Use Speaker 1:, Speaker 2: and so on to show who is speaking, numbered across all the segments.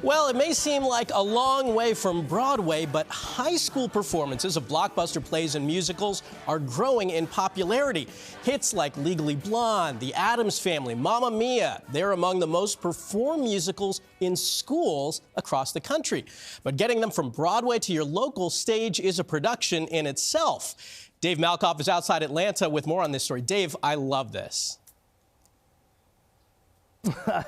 Speaker 1: Well, it may seem like a long way from Broadway, but high school performances of blockbuster plays and musicals are growing in popularity. Hits like Legally Blonde, The Addams Family, Mamma Mia, they're among the most performed musicals in schools across the country. But getting them from Broadway to your local stage is a production in itself. Dave Malkoff is outside Atlanta with more on this story. Dave, I love this.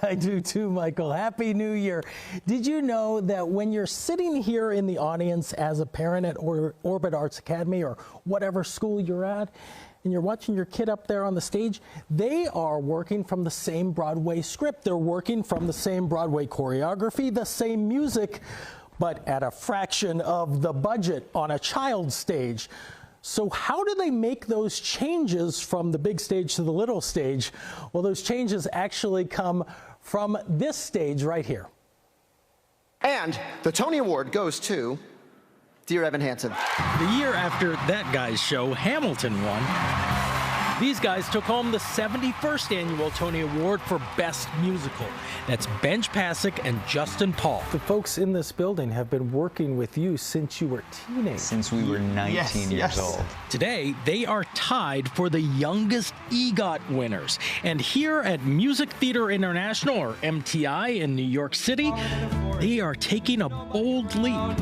Speaker 2: I do too, Michael. Happy New Year. Did you know that when you're sitting here in the audience as a parent at Orbit Arts Academy or whatever school you're at, and you're watching your kid up there on the stage, they are working from the same Broadway script. They're working from the same Broadway choreography, the same music, but at a fraction of the budget on a child's stage. So how do they make those changes from the big stage to the little stage? Well, those changes actually come from this stage right here.
Speaker 3: And the Tony Award goes to Dear Evan Hansen.
Speaker 2: The year after that guy's show, Hamilton won. These guys took home the 71st annual Tony Award for Best Musical. That's Benj Pasek and Justin Paul. The folks in this building have been working with you since you were teenagers.
Speaker 4: Since we were 19 years old.
Speaker 2: Today, they are tied for the youngest EGOT winners. And here at Music Theater International, or MTI, in New York City, they are taking a bold leap.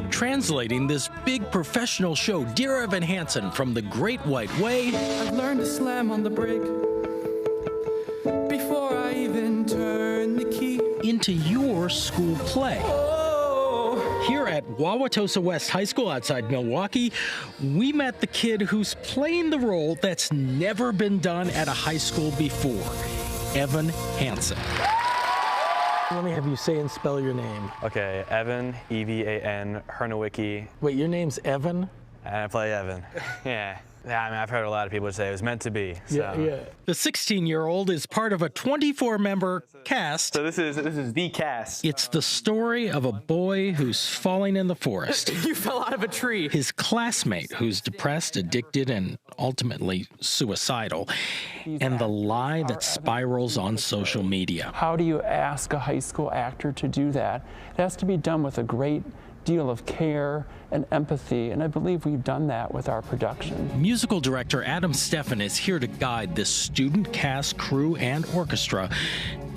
Speaker 2: Translating this big professional show, Dear Evan Hansen, from The Great White Way.
Speaker 5: I've learned to slam on the brake before I even turn the key.
Speaker 2: Into your school play. Here at Wauwatosa West High School outside Milwaukee, we met the kid who's playing the role that's never been done at a high school before, Evan Hansen. Let me have you say and spell your name.
Speaker 6: Okay, Evan, E-V-A-N, Hernowicki.
Speaker 2: Wait, your name's Evan?
Speaker 6: And I play Evan. Yeah. Yeah, I mean, I've heard a lot of people say it was meant to be. So.
Speaker 2: Yeah. The 16-year-old is part of a 24-member cast.
Speaker 6: So this is the cast.
Speaker 2: It's the story of a boy who's falling in the forest.
Speaker 5: You fell out of a tree.
Speaker 2: His classmate who's depressed, addicted, and ultimately suicidal. And the lie that spirals on social media.
Speaker 5: How do you ask a high school actor to do that? It has to be done with a great deal of care and empathy, and I believe we've done that with our production.
Speaker 2: Musical director Adam Steffen is here to guide this student cast, crew, and orchestra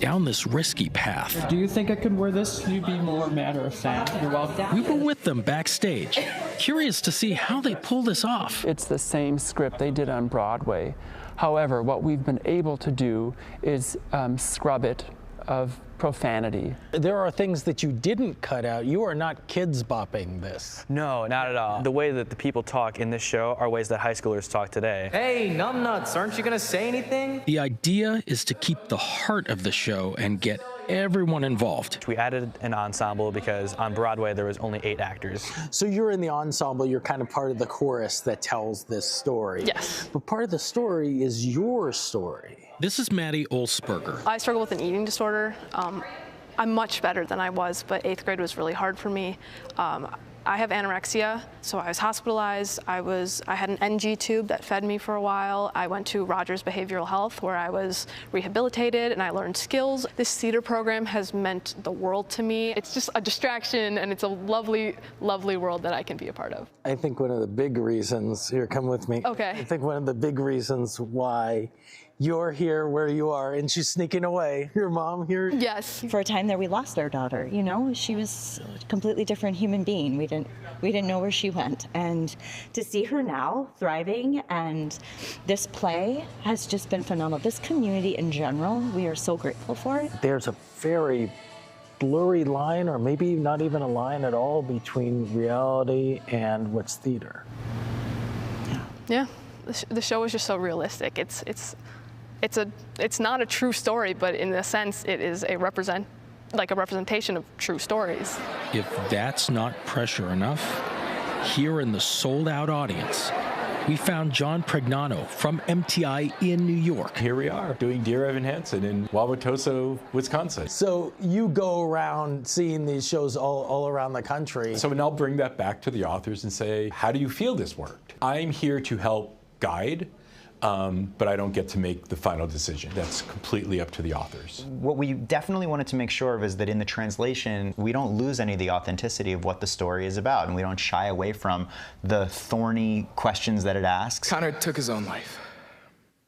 Speaker 2: down this risky path.
Speaker 5: Do you think I could wear this? You'd be more matter of fact. You're welcome.
Speaker 2: We were with them backstage, curious to see how they pull this off.
Speaker 5: It's the same script they did on Broadway. However, what we've been able to do is scrub it of profanity.
Speaker 2: There are things that you didn't cut out. You are not kids bopping this.
Speaker 6: No, not at all. The way that the people talk in this show are ways that high schoolers talk today.
Speaker 7: Hey, numbnuts, aren't you gonna say anything?
Speaker 2: The idea is to keep the heart of the show and get everyone involved.
Speaker 6: We added an ensemble because on Broadway there was only 8 actors.
Speaker 2: So you're in the ensemble, you're kind of part of the chorus that tells this story.
Speaker 8: Yes.
Speaker 2: But part of the story is your story. This is Maddie Olsberger.
Speaker 8: I struggle with an eating disorder. I'm much better than I was, but 8th grade was really hard for me. I have anorexia, so I was hospitalized. I had an NG tube that fed me for a while. I went to Rogers Behavioral Health where I was rehabilitated and I learned skills. This theater program has meant the world to me. It's just a distraction and it's a lovely, lovely world that I can be a part of.
Speaker 2: I think one of the big reasons, here, come with me.
Speaker 8: Okay.
Speaker 2: I think one of the big reasons why you're here where you are, and she's sneaking away. Your mom here?
Speaker 8: Yes.
Speaker 9: For a time there, we lost our daughter. You know, she was a completely different human being. We didn't know where she went, and to see her now thriving, and this play has just been phenomenal. This community in general, we are so grateful for it.
Speaker 2: There's a very blurry line, or maybe not even a line at all, between reality and what's theater.
Speaker 8: Yeah. The show is just so realistic. It's not a true story, but in a sense, it is a representation of true stories.
Speaker 2: If that's not pressure enough, here in the sold-out audience, we found John Pregnano from MTI in New York.
Speaker 10: Here we are doing Dear Evan Hansen in Wauwatosa, Wisconsin.
Speaker 2: So you go around seeing these shows all around the country.
Speaker 10: So I'll bring that back to the authors and say, how do you feel this worked? I'm here to help guide, but I don't get to make the final decision. That's completely up to the authors.
Speaker 4: What we definitely wanted to make sure of is that in the translation, we don't lose any of the authenticity of what the story is about, and we don't shy away from the thorny questions that it asks.
Speaker 11: Connor took his own life.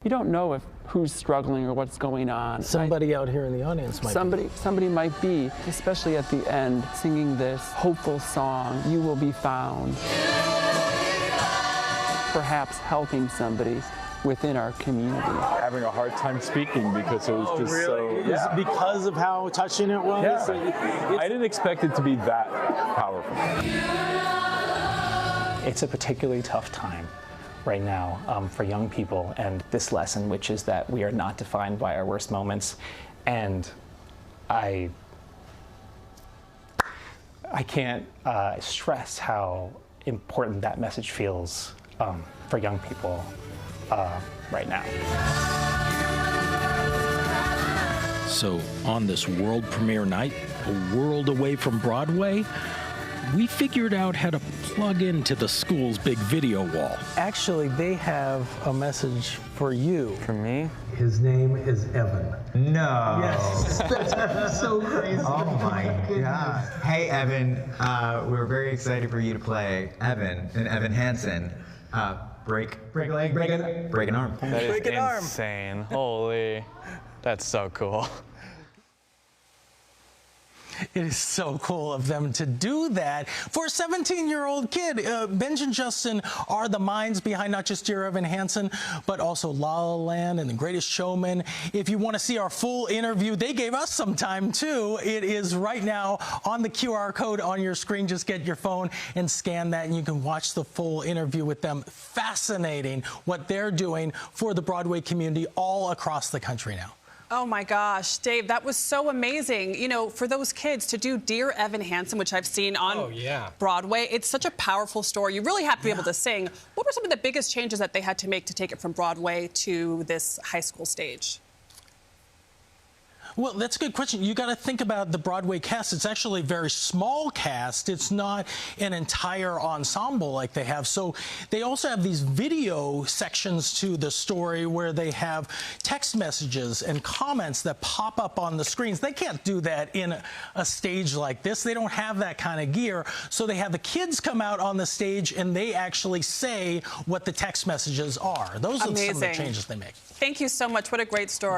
Speaker 5: You don't know who's struggling or what's going on.
Speaker 2: Somebody out here in the audience might be.
Speaker 5: Somebody might be, especially at the end, singing this hopeful song, "You Will Be Found." Perhaps helping somebody within our community.
Speaker 10: Having a hard time speaking because it was just so...
Speaker 2: Yeah. Because of how touching it was?
Speaker 10: Yeah. I didn't expect it to be that powerful.
Speaker 12: It's a particularly tough time right now for young people, and this lesson, which is that we are not defined by our worst moments, and I can't stress how important that message feels for young people right now.
Speaker 13: So on this world premiere night, a world away from Broadway, we figured out how to plug into the school's big video wall.
Speaker 2: Actually, they have a message for you.
Speaker 6: For me?
Speaker 2: His name is Evan.
Speaker 4: No.
Speaker 2: Yes. That's so crazy.
Speaker 4: Oh my God. Hey, Evan, we're very excited for you to play Evan in Evan Hansen. Break a leg, break an arm.
Speaker 6: That is insane. Holy, that's so cool.
Speaker 2: It is so cool of them to do that. For a 17-year-old kid, Benj and Justin are the minds behind not just Dear Evan Hansen, but also La La Land and The Greatest Showman. If you want to see our full interview, they gave us some time too. It is right now on the QR code on your screen. Just get your phone and scan that, and you can watch the full interview with them. Fascinating what they're doing for the Broadway community all across the country now.
Speaker 14: Oh my gosh, Dave, that was so amazing. You know, for those kids to do Dear Evan Hansen, which I've seen on Broadway, it's such a powerful story. You really have to be able to sing. What were some of the biggest changes that they had to make to take it from Broadway to this high school stage?
Speaker 2: Well, that's a good question. You got to think about the Broadway cast. It's actually a very small cast. It's not an entire ensemble like they have. So they also have these video sections to the story where they have text messages and comments that pop up on the screens. They can't do that in a stage like this. They don't have that kind of gear. So they have the kids come out on the stage and they actually say what the text messages are. Those are some of the changes they make.
Speaker 14: Thank you so much. What a great story.